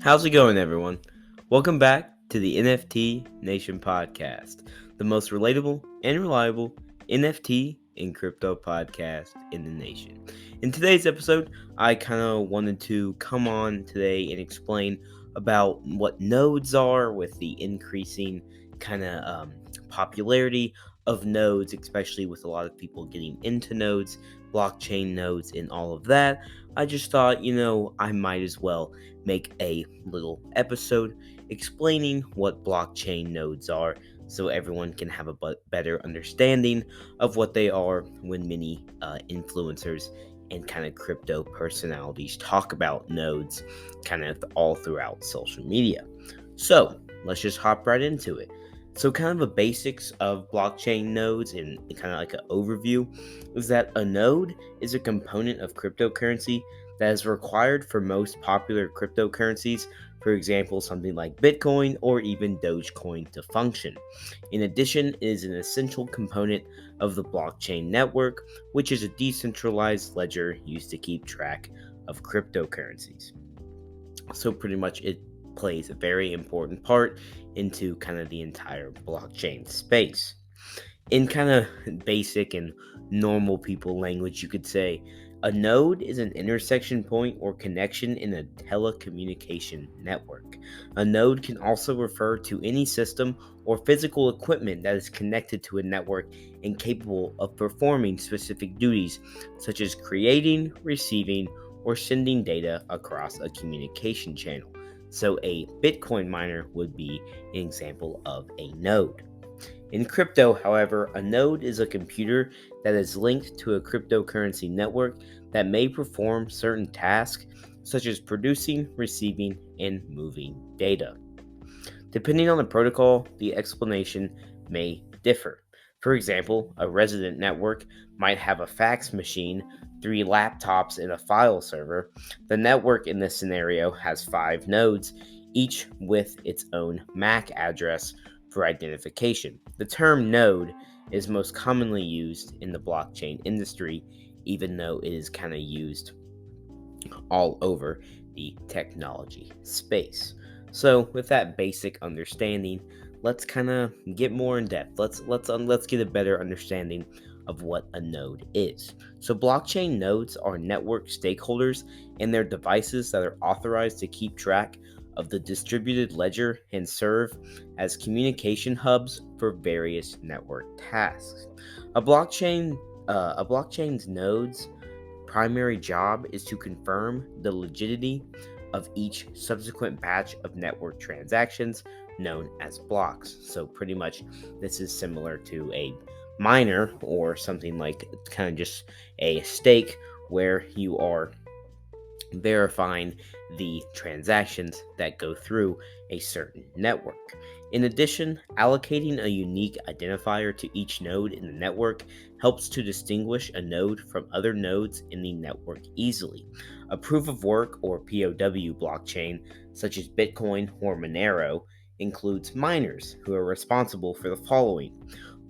How's it going, everyone? Welcome back to the NFT Nation podcast, the most relatable and reliable NFT and crypto podcast in the nation. In today's episode, I kind of wanted to come on today and explain about what nodes are with the increasing kind of popularity of nodes, especially with a lot of people getting into nodes, blockchain nodes, and all of that. I just thought, I might as well make a little episode explaining what blockchain nodes are so everyone can have a better understanding of what they are when many influencers and kind of crypto personalities talk about nodes kind of all throughout social media. So let's just hop right into it. So, kind of the basics of blockchain nodes and kind of like an overview is that a node is a component of cryptocurrency that is required for most popular cryptocurrencies, for example, something like Bitcoin or even Dogecoin, to function. In addition, it is an essential component of the blockchain network, which is a decentralized ledger used to keep track of cryptocurrencies. So, pretty much, it plays a very important part into kind of the entire blockchain space. In kind of basic and normal people language, you could say a node is an intersection point or connection in a telecommunication network. A node can also refer to any system or physical equipment that is connected to a network and capable of performing specific duties, such as creating, receiving, or sending data across a communication channel. So, a Bitcoin miner would be an example of a node. In crypto, however, a node is a computer that is linked to a cryptocurrency network that may perform certain tasks, such as producing, receiving, and moving data. Depending on the protocol, the explanation may differ. For example, a resident network might have a fax machine, 3 laptops, and a file server. The network in this scenario has 5 nodes, each with its own MAC address for identification. The term node is most commonly used in the blockchain industry, even though it is kind of used all over the technology space. So, with that basic understanding, let's kind of get more in depth. Let's get a better understanding of what a node is. So, blockchain nodes are network stakeholders and their devices that are authorized to keep track of the distributed ledger and serve as communication hubs for various network tasks. A blockchain's nodes primary job is to confirm the legitimacy of each subsequent batch of network transactions known as blocks. So, pretty much, this is similar to a miner or something like kind of just a stake where you are verifying the transactions that go through a certain network. In addition, allocating a unique identifier to each node in the network helps to distinguish a node from other nodes in the network easily. A proof of work or POW blockchain, such as Bitcoin or Monero, includes miners who are responsible for the following.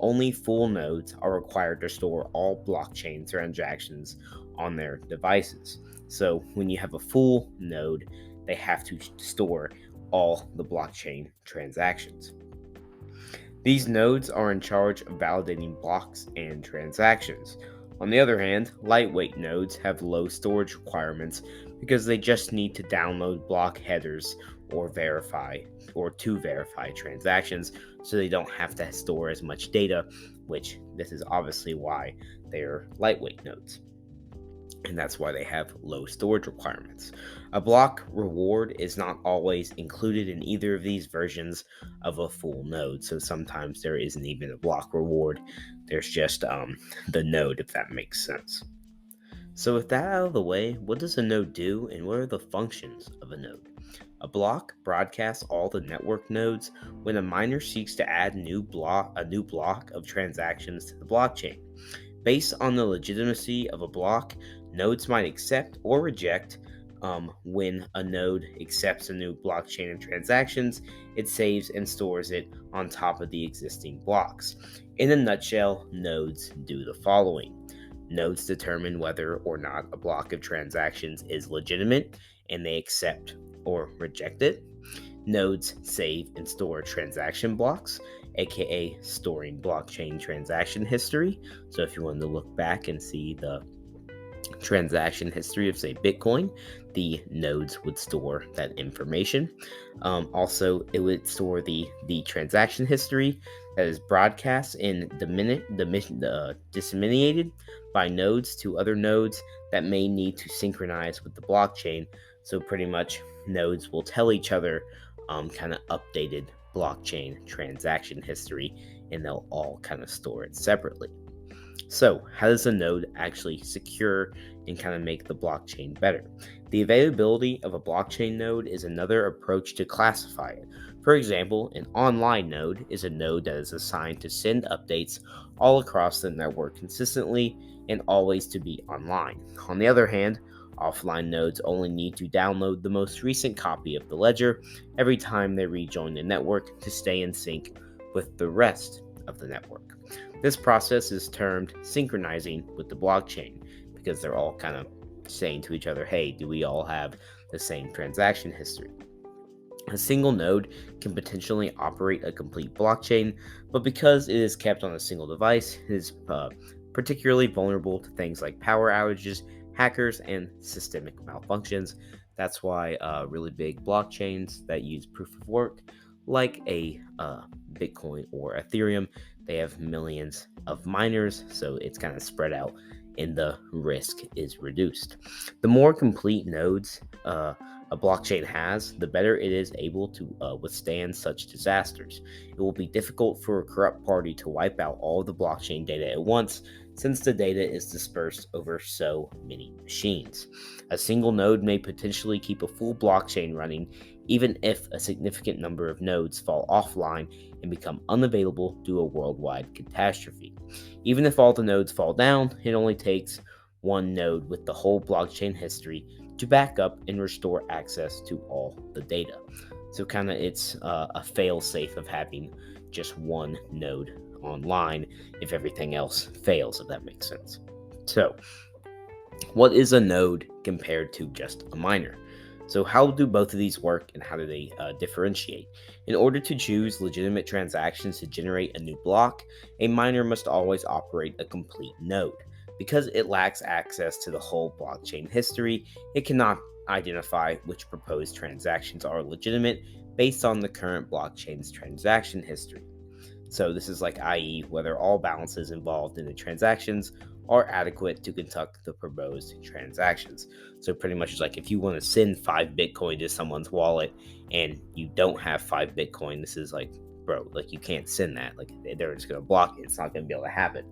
Only full nodes are required to store all blockchain transactions on their devices. So when you have a full node, they have to store all the blockchain transactions. These nodes are in charge of validating blocks and transactions. On the other hand, lightweight nodes have low storage requirements because they just need to download block headers or to verify transactions, so they don't have to store as much data, which this is obviously why they are lightweight nodes. And that's why they have low storage requirements. A block reward is not always included in either of these versions of a full node, so sometimes there isn't even a block reward. There's just the node, if that makes sense. So with that out of the way, what does a node do and what are the functions of a node? A block broadcasts all the network nodes when a miner seeks to add a new block of transactions to the blockchain. Based on the legitimacy of a block, nodes might accept or reject. When a node accepts a new blockchain of transactions, it saves and stores it on top of the existing blocks. In a nutshell, nodes do the following. Nodes determine whether or not a block of transactions is legitimate, and they accept or reject it. Nodes save and store transaction blocks, aka storing blockchain transaction history. So if you wanted to look back and see the transaction history of, say, Bitcoin, the nodes would store that information. Also, it would store the transaction history that is broadcast in disseminated by nodes to other nodes that may need to synchronize with the blockchain. So pretty much nodes will tell each other kind of updated blockchain transaction history, and they'll all kind of store it separately. So, how does a node actually secure and kind of make the blockchain better? The availability of a blockchain node is another approach to classify it. For example, an online node is a node that is assigned to send updates all across the network consistently and always to be online. On the other hand, offline nodes only need to download the most recent copy of the ledger every time they rejoin the network to stay in sync with the rest of the network. This process is termed synchronizing with the blockchain because they're all kind of saying to each other, hey, do we all have the same transaction history? A single node can potentially operate a complete blockchain, but because it is kept on a single device, it is particularly vulnerable to things like power outages, hackers, and systemic malfunctions. That's why really big blockchains that use proof of work, like a Bitcoin or Ethereum, they have millions of miners, so it's kind of spread out and the risk is reduced. The more complete nodes a blockchain has, the better it is able to withstand such disasters. It will be difficult for a corrupt party to wipe out all of the blockchain data at once, since the data is dispersed over so many machines. A single node may potentially keep a full blockchain running, even if a significant number of nodes fall offline and become unavailable due to a worldwide catastrophe. Even if all the nodes fall down, it only takes one node with the whole blockchain history to back up and restore access to all the data. So kind of it's a fail-safe of having just one node online if everything else fails, if that makes sense. So what is a node compared to just a miner? So how do both of these work and how do they differentiate? In order to choose legitimate transactions to generate a new block, a miner must always operate a complete node. Because it lacks access to the whole blockchain history, it cannot identify which proposed transactions are legitimate based on the current blockchain's transaction history. So this is like, i.e., whether all balances involved in the transactions are adequate to conduct the proposed transactions. So pretty much it's like if you want to send 5 Bitcoin to someone's wallet and you don't have 5 Bitcoin, this is like, bro, like you can't send that. Like they're just going to block it. It's not going to be able to happen.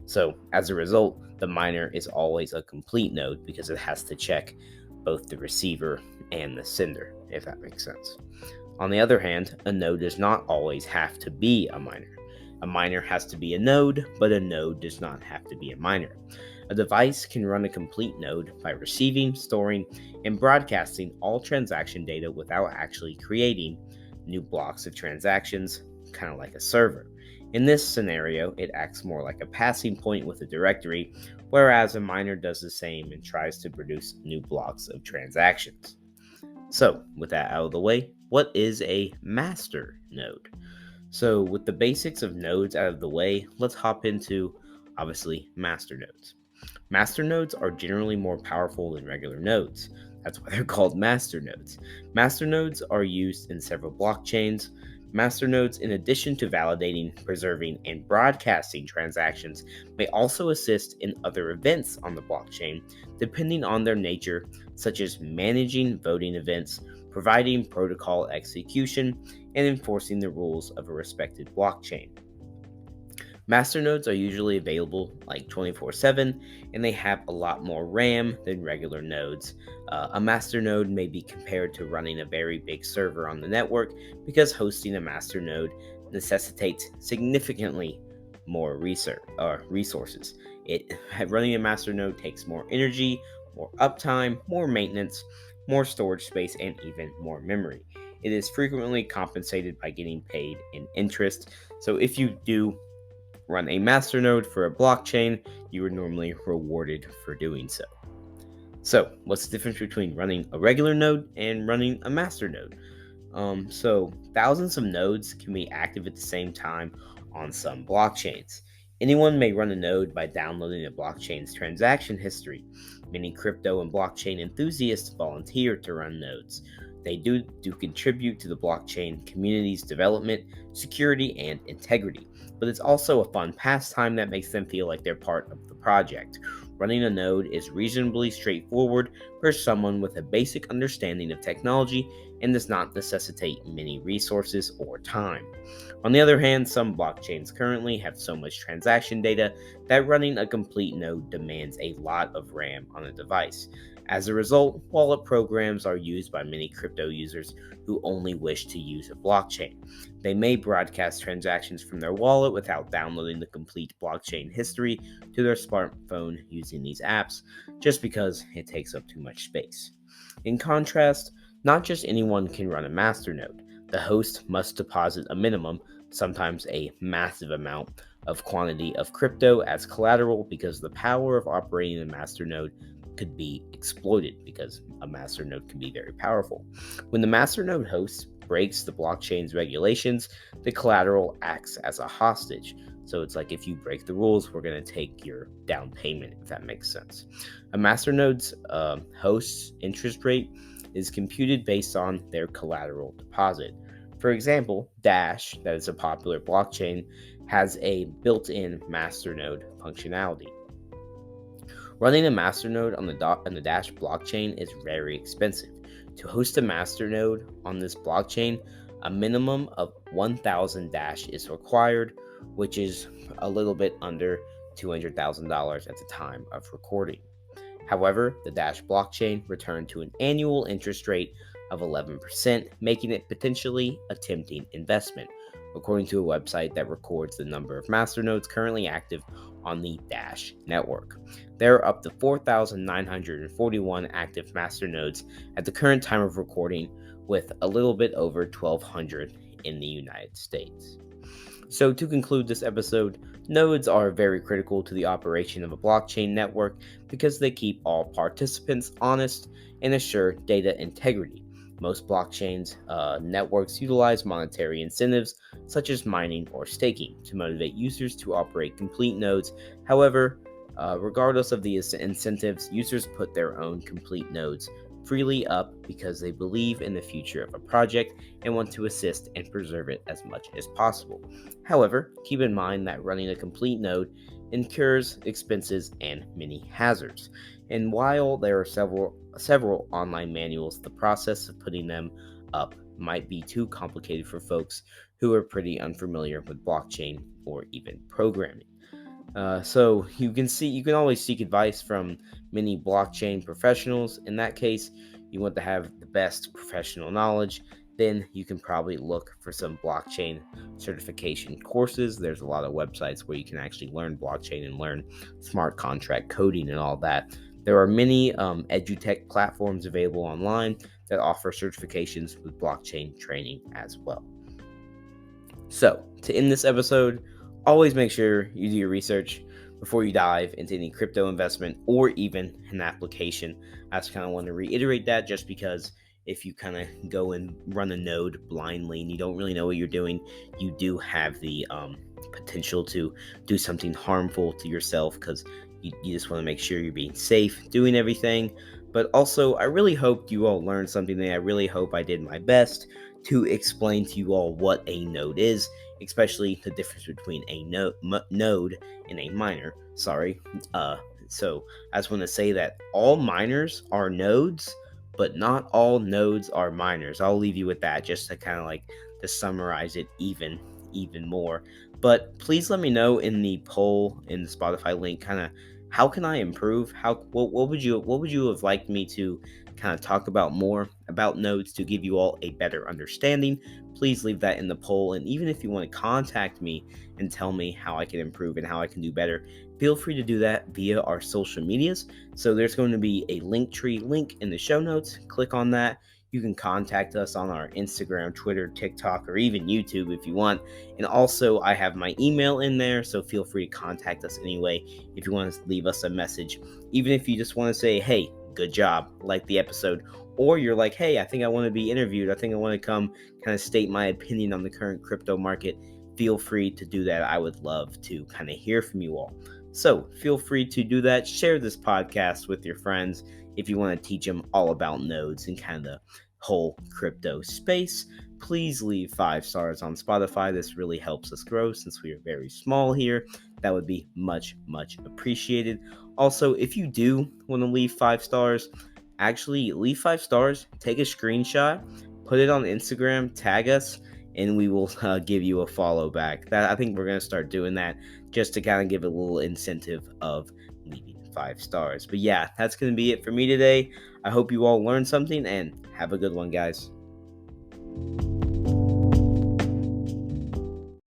So as a result, the miner is always a complete node because it has to check both the receiver and the sender, if that makes sense. On the other hand, a node does not always have to be a miner. A miner has to be a node, but a node does not have to be a miner. A device can run a complete node by receiving, storing, and broadcasting all transaction data without actually creating new blocks of transactions, kind of like a server. In this scenario, it acts more like a passing point with a directory, whereas a miner does the same and tries to produce new blocks of transactions. So, with that out of the way, what is a master node? So, with the basics of nodes out of the way, let's hop into, obviously, master nodes. Master nodes are generally more powerful than regular nodes. That's why they're called master nodes. Master nodes are used in several blockchains. Master nodes, in addition to validating, preserving, and broadcasting transactions, may also assist in other events on the blockchain, depending on their nature, such as managing voting events, providing protocol execution, and enforcing the rules of a respected blockchain. Masternodes are usually available like 24/7, and they have a lot more RAM than regular nodes. A masternode may be compared to running a very big server on the network because hosting a masternode necessitates significantly more resources. Running a masternode takes more energy, more uptime, more maintenance, more storage space, and even more memory. It is frequently compensated by getting paid in interest. So if you do run a masternode for a blockchain, you are normally rewarded for doing so. So, what's the difference between running a regular node and running a master node? So thousands of nodes can be active at the same time on some blockchains. Anyone may run a node by downloading a blockchain's transaction history. Many crypto and blockchain enthusiasts volunteer to run nodes. They do contribute to the blockchain community's development, security, and integrity. But it's also a fun pastime that makes them feel like they're part of the project. Running a node is reasonably straightforward for someone with a basic understanding of technology and does not necessitate many resources or time. On the other hand, some blockchains currently have so much transaction data that running a complete node demands a lot of RAM on a device. As a result, wallet programs are used by many crypto users who only wish to use a blockchain. They may broadcast transactions from their wallet without downloading the complete blockchain history to their smartphone using these apps, just because it takes up too much space. In contrast, not just anyone can run a masternode. The host must deposit a minimum, sometimes a massive amount, of quantity of crypto as collateral because the power of operating a masternode could be exploited because a masternode can be very powerful. When the masternode host breaks the blockchain's regulations, the collateral acts as a hostage. So it's like if you break the rules, we're going to take your down payment, if that makes sense. A masternode's host's interest rate is computed based on their collateral deposit. For example, Dash, that is a popular blockchain, has a built-in masternode functionality. Running a masternode on the Dash blockchain is very expensive. To host a masternode on this blockchain, a minimum of 1,000 Dash is required, which is a little bit under $200,000 at the time of recording. However, the Dash blockchain returned to an annual interest rate of 11%, making it potentially a tempting investment, according to a website that records the number of masternodes currently active on the Dash network. There are up to 4,941 active masternodes at the current time of recording, with a little bit over 1,200 in the United States. So, to conclude this episode, nodes are very critical to the operation of a blockchain network because they keep all participants honest and assure data integrity. Most blockchains networks utilize monetary incentives such as mining or staking to motivate users to operate complete nodes. However, regardless of the incentives, users put their own complete nodes freely up because they believe in the future of a project and want to assist and preserve it as much as possible. However, keep in mind that running a complete node incurs expenses and many hazards. And while there are several online manuals, the process of putting them up might be too complicated for folks who are pretty unfamiliar with blockchain or even programming. So you can always seek advice from many blockchain professionals. In that case, you want to have the best professional knowledge. Then you can probably look for some blockchain certification courses. There's a lot of websites where you can actually learn blockchain and learn smart contract coding and all that. There are many edutech platforms available online that offer certifications with blockchain training as well. So, to end this episode, always make sure you do your research before you dive into any crypto investment or even an application. I just kind of want to reiterate that just because if you kind of go and run a node blindly and you don't really know what you're doing, you do have the potential to do something harmful to yourself because you just want to make sure you're being safe doing everything. But also, I really hope you all learned something today. I really hope I did my best to explain to you all what a node is, especially the difference between a node and a miner. So I just want to say that all miners are nodes, but not all nodes are miners. I'll leave you with that just to kind of like to summarize it even more. But please let me know in the poll in the Spotify link kind of how can I improve? What would you have liked me to kind of talk about more about nodes to give you all a better understanding? Please leave that in the poll. And even if you want to contact me and tell me how I can improve and how I can do better, feel free to do that via our social medias. So there's going to be a Linktree link in the show notes. Click on that. You can contact us on our Instagram, Twitter, TikTok, or even YouTube if you want. And also, I have my email in there, so feel free to contact us anyway if you want to leave us a message. Even if you just want to say, hey, good job, like the episode. Or you're like, hey, I think I want to be interviewed. I think I want to come kind of state my opinion on the current crypto market. Feel free to do that. I would love to kind of hear from you all. So feel free to do that. Share this podcast with your friends if you want to teach them all about nodes and kind of the whole crypto space. Please leave 5 stars on Spotify. This really helps us grow since we are very small here. That would be much, much appreciated. Also, if you do want to leave 5 stars, actually leave 5 stars, take a screenshot, put it on Instagram, tag us, and we will give you a follow back. That I think we're going to start doing that just to kind of give a little incentive of leaving 5 stars. But yeah, that's going to be it for me today. I hope you all learned something, and have a good one, guys.